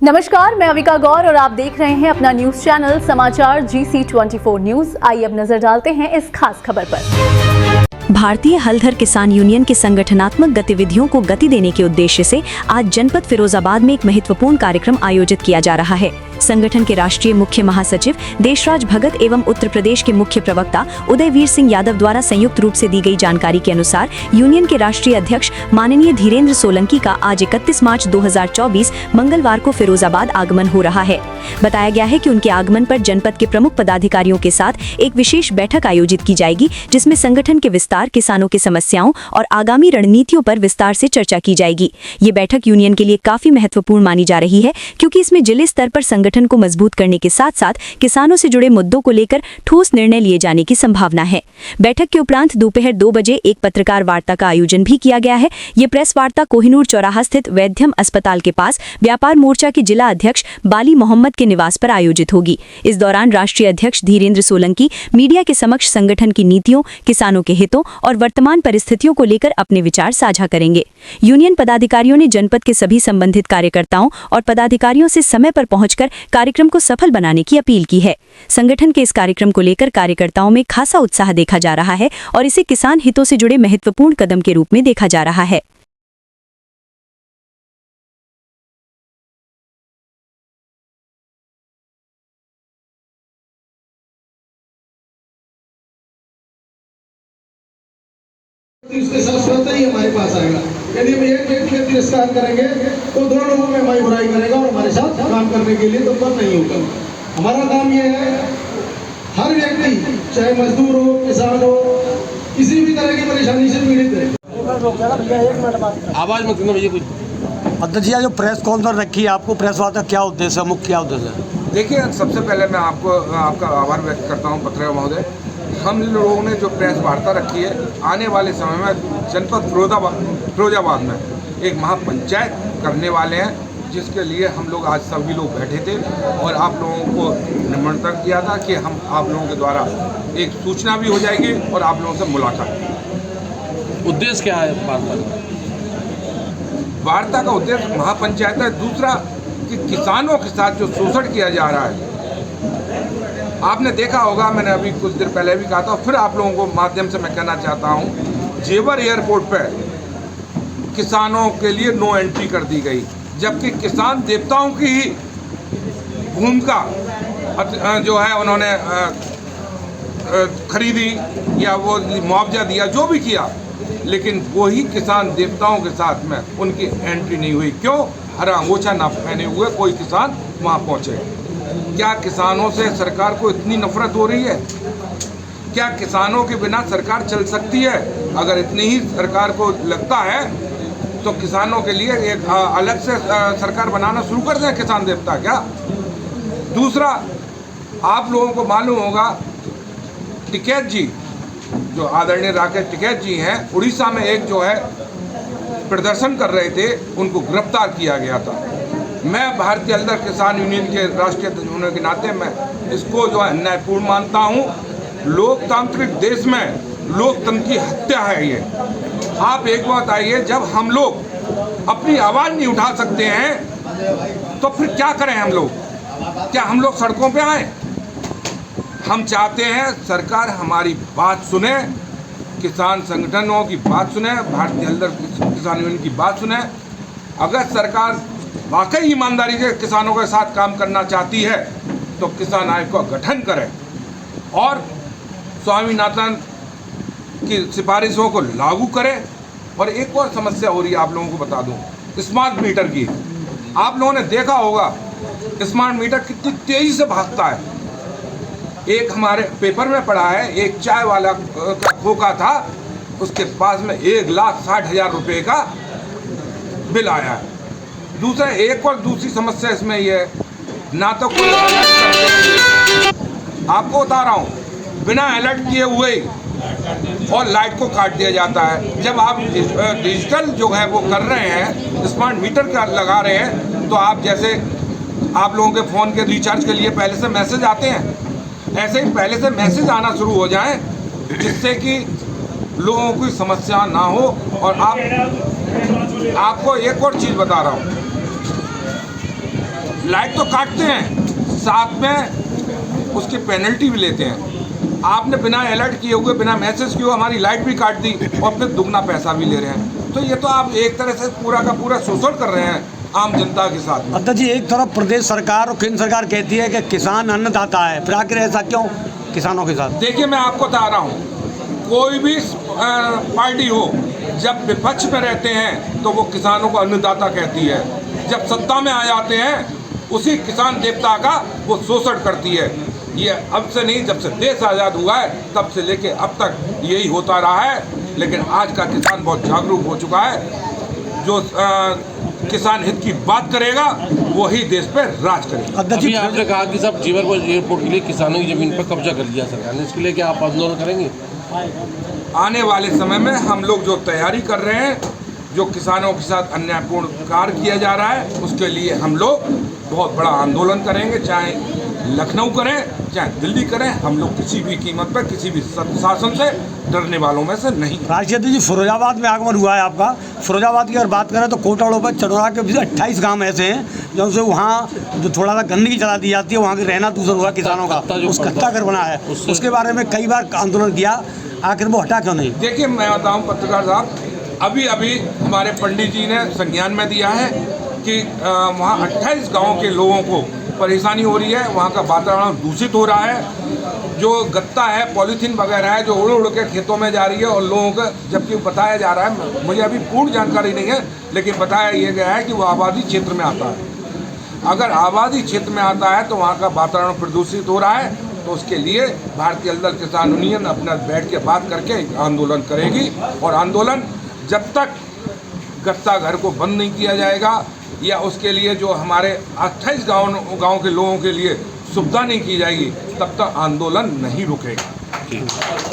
नमस्कार, मैं अविका गौर और आप देख रहे हैं अपना न्यूज चैनल समाचार GC24 न्यूज। आइए अब नजर डालते हैं इस खास खबर पर। भारतीय हलधर किसान यूनियन के संगठनात्मक गतिविधियों को गति देने के उद्देश्य से आज जनपद फिरोजाबाद में एक महत्वपूर्ण कार्यक्रम आयोजित किया जा रहा है। संगठन के राष्ट्रीय मुख्य महासचिव देशराज भगत एवं उत्तर प्रदेश के मुख्य प्रवक्ता उदयवीर सिंह यादव द्वारा संयुक्त रूप से दी गई जानकारी के अनुसार यूनियन के राष्ट्रीय अध्यक्ष माननीय धीरेन्द्र सोलंकी का आज 31 मार्च 2024 मंगलवार को फिरोजाबाद आगमन हो रहा है। बताया गया है कि उनके आगमन पर जनपद के प्रमुख पदाधिकारियों के साथ एक विशेष बैठक आयोजित की जाएगी, जिसमें संगठन के विस्तार, किसानों की समस्याओं और आगामी रणनीतियों पर विस्तार से चर्चा की जाएगी। ये बैठक यूनियन के लिए काफी महत्वपूर्ण मानी जा रही है, क्योंकि इसमें जिले स्तर पर संगठन को मजबूत करने के साथ साथ किसानों से जुड़े मुद्दों को लेकर ठोस निर्णय लिए जाने की संभावना है। बैठक के उपरांत दोपहर 2 बजे एक पत्रकार वार्ता का आयोजन भी किया गया है। ये प्रेस वार्ता कोहिनूर चौराहा स्थित वैद्यम अस्पताल के पास व्यापार मोर्चा के जिला अध्यक्ष बाली मोहम्मद के निवास पर आयोजित होगी। इस दौरान राष्ट्रीय अध्यक्ष धीरेन्द्र सोलंकी मीडिया के समक्ष संगठन की नीतियों, किसानों के हितों और वर्तमान परिस्थितियों को लेकर अपने विचार साझा करेंगे। यूनियन पदाधिकारियों ने जनपद के सभी संबंधित कार्यकर्ताओं और पदाधिकारियों से समय पर पहुंचकर कार्यक्रम को सफल बनाने की अपील की है। संगठन के इस कार्यक्रम को लेकर कार्यकर्ताओं में खासा उत्साह देखा जा रहा है और इसे किसान हितों से जुड़े महत्वपूर्ण कदम के रूप में देखा जा रहा है। उसके साथ स्वतः ही हमारे पास आएगा। यदि हम एक व्यक्ति का तिरस्कार करेंगे तो 2 लोगों में हमारी बुराई करेगा और हमारे साथ काम करने के लिए तो नहीं होगा। हमारा काम ये है, हर व्यक्ति चाहे मजदूर हो, किसान हो, किसी भी तरह की परेशानी से पीड़ित है। आवाज मत भैया कुछ। अध्यक्ष जी, जो प्रेस कॉन्फ्रेंस रखी है, आपको प्रेस वार्ता क्या उद्देश्य है, मुख्य क्या उद्देश्य है? देखिए, सबसे पहले मैं आपका आभार व्यक्त करता हूँ पत्रकार महोदय। हम लोगों ने जो प्रेस वार्ता रखी है, आने वाले समय में जनपद फिरोजाबाद में एक महापंचायत करने वाले हैं, जिसके लिए हम लोग आज सभी लोग बैठे थे और आप लोगों को निमंत्रण किया था कि हम आप लोगों के द्वारा एक सूचना भी हो जाएगी और आप लोगों से मुलाकात। उद्देश्य क्या है वार्ता का उद्देश्य महापंचायत है। दूसरा कि किसानों के साथ जो शोषण किया जा रहा है, आपने देखा होगा, मैंने अभी कुछ देर पहले भी कहा था, फिर आप लोगों को माध्यम से मैं कहना चाहता हूँ, जेवर एयरपोर्ट पर किसानों के लिए नो एंट्री कर दी गई, जबकि किसान देवताओं की ही भूमिका जो है उन्होंने खरीदी या वो मुआवजा दिया, जो भी किया, लेकिन वही किसान देवताओं के साथ में उनकी एंट्री नहीं हुई। क्यों? हरा अंगोछा ना पहने हुए कोई किसान वहाँ पहुँचे। क्या किसानों से सरकार को इतनी नफरत हो रही है? क्या किसानों के बिना सरकार चल सकती है? अगर इतनी ही सरकार को लगता है तो किसानों के लिए एक अलग से सरकार बनाना शुरू कर दें किसान देवता। क्या? दूसरा, आप लोगों को मालूम होगा, टिकैत जी, जो आदरणीय राकेश टिकैत जी हैं, उड़ीसा में एक जो है प्रदर्शन कर रहे थे, उनको गिरफ्तार किया गया था। मैं भारतीय हलधर किसान यूनियन के राष्ट्रीय अध्यक्ष होने के नाते मैं इसको जो है अन्यायपूर्ण मानता हूँ। लोकतांत्रिक देश में लोकतंत्र की हत्या है ये। आप एक बात आइए, जब हम लोग अपनी आवाज़ नहीं उठा सकते हैं तो फिर क्या करें हम लोग? क्या हम लोग सड़कों पे आए? हम चाहते हैं सरकार हमारी बात सुने, किसान संगठनों की बात सुने, भारतीय हलधर किसान यूनियन की बात सुने। अगर सरकार वाकई ईमानदारी से किसानों के साथ काम करना चाहती है तो किसान आयोग का गठन करें और स्वामीनाथन की सिफारिशों को लागू करें। और एक और समस्या हो रही है, आप लोगों को बता दूं, स्मार्ट मीटर की। आप लोगों ने देखा होगा स्मार्ट मीटर कितनी तेज़ी से भागता है। एक हमारे पेपर में पढ़ा है, एक चाय वाला का खोखा था, उसके पास में 1,60,000 रुपये का बिल आया है। दूसरा, एक और दूसरी समस्या इसमें ये है, ना तो कोई अलर्ट करते, आपको बता रहा हूँ, बिना अलर्ट किए हुए और लाइट को काट दिया जाता है। जब आप डिजिटल जो है वो कर रहे हैं, स्मार्ट मीटर का लगा रहे हैं, तो आप जैसे आप लोगों के फ़ोन के रिचार्ज के लिए पहले से मैसेज आते हैं, ऐसे ही पहले से मैसेज आना शुरू हो जाए, जिससे कि लोगों की समस्या ना हो। और आपको एक और चीज़ बता रहा हूँ, लाइट तो काटते हैं, साथ में उसकी पेनल्टी भी लेते हैं। आपने बिना अलर्ट किए हुए, बिना मैसेज किए हुए हमारी लाइट भी काट दी और फिर दुगना पैसा भी ले रहे हैं। तो ये तो आप एक तरह से पूरा का पूरा शोषण कर रहे हैं आम जनता के साथ। अध्यक्ष जी, एक तरफ प्रदेश सरकार और केंद्र सरकार कहती है कि किसान अन्नदाता है, फिर आखिर ऐसा क्यों किसानों के साथ? देखिए, मैं आपको बता रहा हूँ, कोई भी पार्टी हो, जब विपक्ष में रहते हैं तो वो किसानों को अन्नदाता कहती है, जब सत्ता में आ जाते हैं उसी किसान देवता का वो शोषण करती है। ये अब से नहीं, जब से देश आज़ाद हुआ है तब से लेके अब तक यही होता रहा है। लेकिन आज का किसान बहुत जागरूक हो चुका है। जो किसान हित की बात करेगा वही देश पे राज करेगा। अभी आपने कहा कि सब जीवरपुर एयरपोर्ट के लिए किसानों की जमीन पर कब्जा कर लिया सरकार ने, इसके लिए क्या आप आंदोलन करेंगे? आने वाले समय में हम लोग जो तैयारी कर रहे हैं, जो किसानों के साथ अन्यायपूर्ण कार्य किया जा रहा है, उसके लिए हम लोग बहुत बड़ा आंदोलन करेंगे। चाहे लखनऊ करें, चाहे दिल्ली करें, हम लोग किसी भी कीमत पर किसी भी शासन से डरने वालों में से नहीं। राष्ट्रीय जी, फिरोजाबाद में आगमन हुआ है आपका। फिरोजाबाद की अगर बात करें तो कोटाड़ों पर चटोरा के 28 गांव ऐसे हैं जो उनसे वहाँ जो थोड़ा सा गंदगी चला दी जाती है, वहाँ के रहना दूसरा हुआ किसानों का, उस कत्ता घर बना है, उसके बारे में कई बार आंदोलन किया, आखिर वो हटा क्यों नहीं? देखिए, मैं बताऊँ पत्रकार साहब, अभी अभी हमारे पंडित जी ने संज्ञान में दिया है कि वहाँ 28 गाँव के लोगों को परेशानी हो रही है, वहाँ का वातावरण दूषित हो रहा है। जो गत्ता है, पॉलीथीन वगैरह है, जो उड़ उड़ के खेतों में जा रही है और लोगों को, जबकि बताया जा रहा है, मुझे अभी पूर्ण जानकारी नहीं है, लेकिन बताया ये गया है कि वो आबादी क्षेत्र में आता है। अगर आबादी क्षेत्र में आता है तो वहाँ का वातावरण प्रदूषित हो रहा है, तो उसके लिए भारतीय दल किसान यूनियन अपना बैठ के बात करके आंदोलन करेगी। और आंदोलन जब तक गत्ता घर को बंद नहीं किया जाएगा या उसके लिए जो हमारे 28 गाँव के लोगों के लिए सुविधा नहीं की जाएगी, तब तक आंदोलन नहीं रुकेगा।